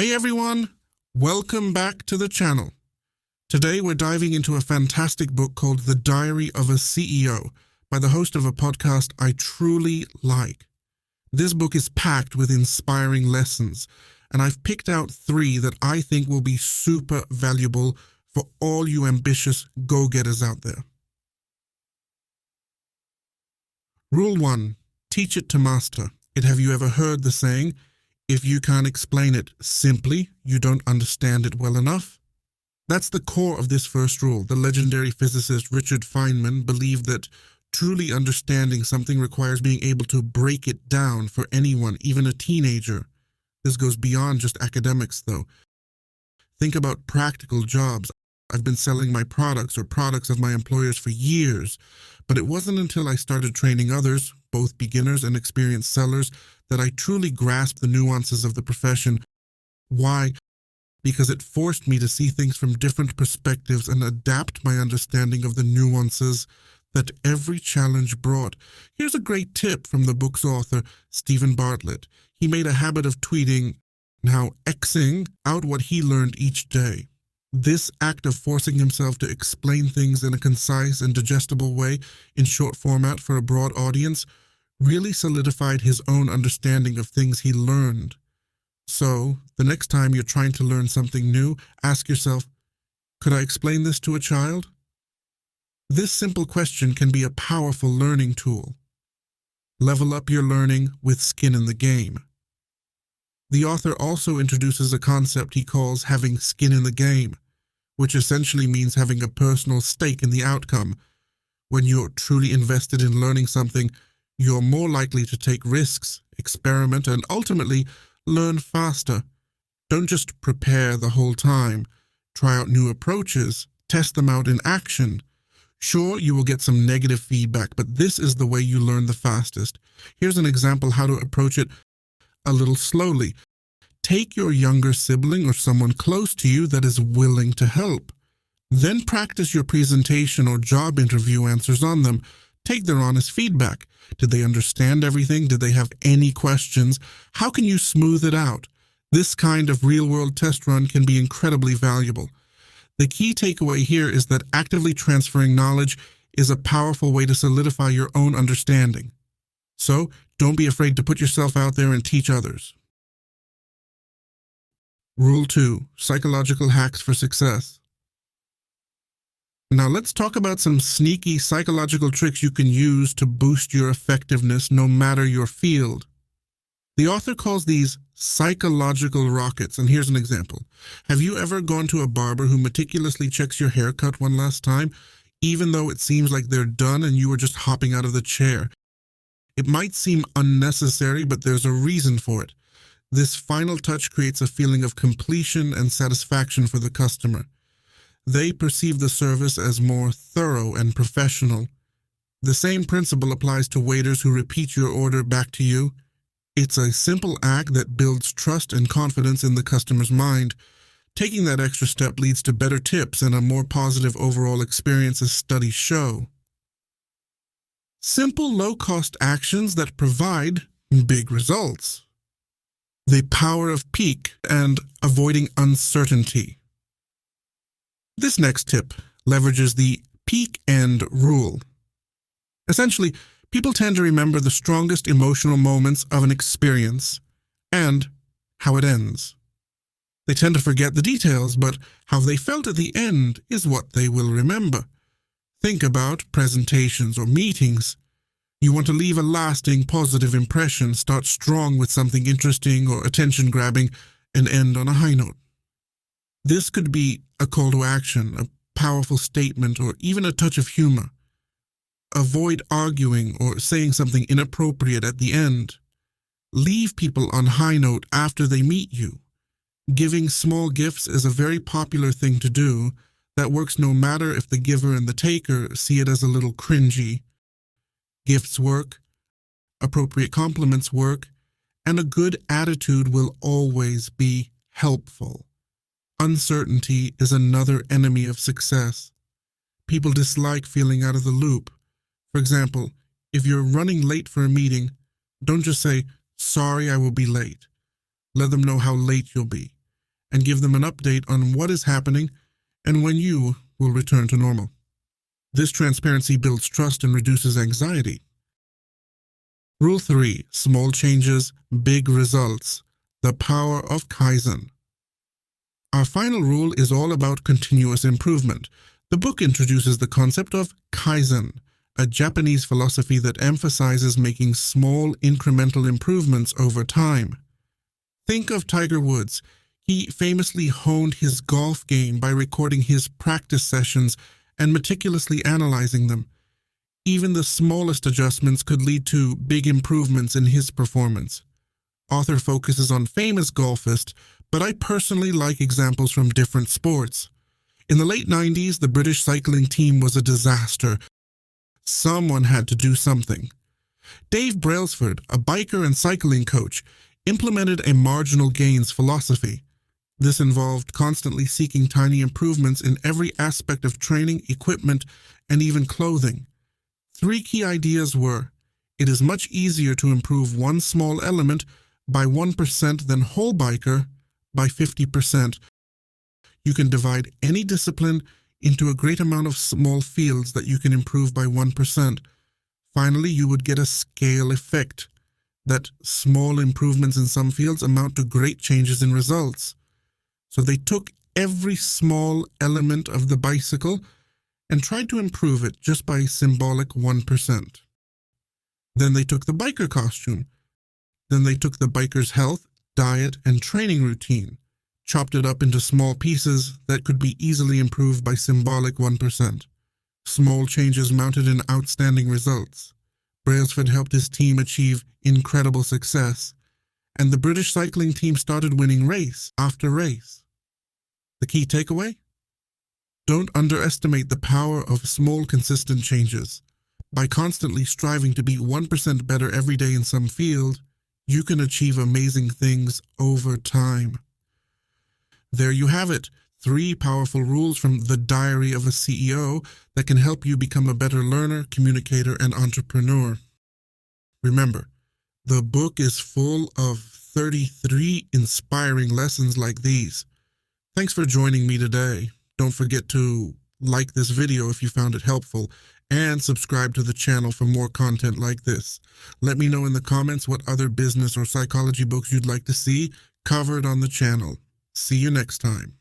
Hey everyone, welcome back to the channel. Today we're diving into a fantastic book called The Diary of a CEO by the host of a podcast I truly like. This book is packed with inspiring lessons, and I've picked out 3 that I think will be super valuable for all you ambitious go-getters out there. Rule 1. Teach it to master. Have you ever heard the saying, if you can't explain it simply, you don't understand it well enough? That's the core of this first rule. The legendary physicist Richard Feynman believed that truly understanding something requires being able to break it down for anyone, even a teenager. This goes beyond just academics, though. Think about practical jobs. I've been selling my products or products of my employers for years, but it wasn't until I started training others, both beginners and experienced sellers, that I truly grasped the nuances of the profession. Why? Because it forced me to see things from different perspectives and adapt my understanding of the nuances that every challenge brought. Here's a great tip from the book's author, Stephen Bartlett. He made a habit of tweeting, now Xing out what he learned each day. This act of forcing himself to explain things in a concise and digestible way in short format for a broad audience really solidified his own understanding of things he learned. So, the next time you're trying to learn something new, ask yourself, could I explain this to a child? This simple question can be a powerful learning tool. Level up your learning with skin in the game. The author also introduces a concept he calls having skin in the game, which essentially means having a personal stake in the outcome. When you're truly invested in learning something, you're more likely to take risks, experiment, and ultimately learn faster. Don't just prepare the whole time. Try out new approaches, test them out in action. Sure, you will get some negative feedback, but this is the way you learn the fastest. Here's an example how to approach it a little slowly. Take your younger sibling or someone close to you that is willing to help. Then practice your presentation or job interview answers on them. Take their honest feedback. Did they understand everything? Did they have any questions? How can you smooth it out? This kind of real-world test run can be incredibly valuable. The key takeaway here is that actively transferring knowledge is a powerful way to solidify your own understanding. So, don't be afraid to put yourself out there and teach others. Rule 2. Psychological hacks for success. Now let's talk about some sneaky psychological tricks you can use to boost your effectiveness no matter your field. The author calls these psychological rockets, and here's an example. Have you ever gone to a barber who meticulously checks your haircut one last time, even though it seems like they're done and you were just hopping out of the chair? It might seem unnecessary, but there's a reason for it. This final touch creates a feeling of completion and satisfaction for the customer. They perceive the service as more thorough and professional. The same principle applies to waiters who repeat your order back to you. It's a simple act that builds trust and confidence in the customer's mind. Taking that extra step leads to better tips and a more positive overall experience, as studies show. Simple, low-cost actions that provide big results. The power of peak and avoiding uncertainty. This next tip leverages the peak end rule. Essentially, people tend to remember the strongest emotional moments of an experience and how it ends. They tend to forget the details, but how they felt at the end is what they will remember. Think about presentations or meetings. You want to leave a lasting positive impression, start strong with something interesting or attention-grabbing, and end on a high note. This could be a call to action, a powerful statement, or even a touch of humor. Avoid arguing or saying something inappropriate at the end. Leave people on high note after they meet you. Giving small gifts is a very popular thing to do that works no matter if the giver and the taker see it as a little cringy. Gifts work, appropriate compliments work, and a good attitude will always be helpful. Uncertainty is another enemy of success. People dislike feeling out of the loop. For example, if you're running late for a meeting, don't just say, "Sorry, I will be late." Let them know how late you'll be. and give them an update on what is happening and when you will return to normal. This transparency builds trust and reduces anxiety. Rule 3. Small changes, big results. The power of Kaizen. Our final rule is all about continuous improvement. The book introduces the concept of Kaizen, a Japanese philosophy that emphasizes making small incremental improvements over time. Think of Tiger Woods. He famously honed his golf game by recording his practice sessions and meticulously analyzing them. Even the smallest adjustments could lead to big improvements in his performance. Author focuses on famous golfers, but I personally like examples from different sports. In the late 90s, the British cycling team was a disaster. Someone had to do something. Dave Brailsford, a biker and cycling coach, implemented a marginal gains philosophy. This involved constantly seeking tiny improvements in every aspect of training, equipment, and even clothing. 3 key ideas were: it is much easier to improve one small element by 1% than whole biker by 50%. You can divide any discipline into a great amount of small fields that you can improve by 1%. Finally, you would get a scale effect, that small improvements in some fields amount to great changes in results. So they took every small element of the bicycle and tried to improve it just by symbolic 1%. Then they took the biker costume. Then they took the biker's health, diet, and training routine, chopped it up into small pieces that could be easily improved by symbolic 1%. Small changes mounted in outstanding results. Brailsford helped his team achieve incredible success, and the British cycling team started winning race after race. The key takeaway? Don't underestimate the power of small, consistent changes. By constantly striving to be 1% better every day in some field, you can achieve amazing things over time. There you have it, 3 powerful rules from The Diary of a CEO that can help you become a better learner, communicator, and entrepreneur. Remember, the book is full of 33 inspiring lessons like these. Thanks for joining me today. Don't forget to like this video if you found it helpful, and subscribe to the channel for more content like this. Let me know in the comments what other business or psychology books you'd like to see covered on the channel. See you next time.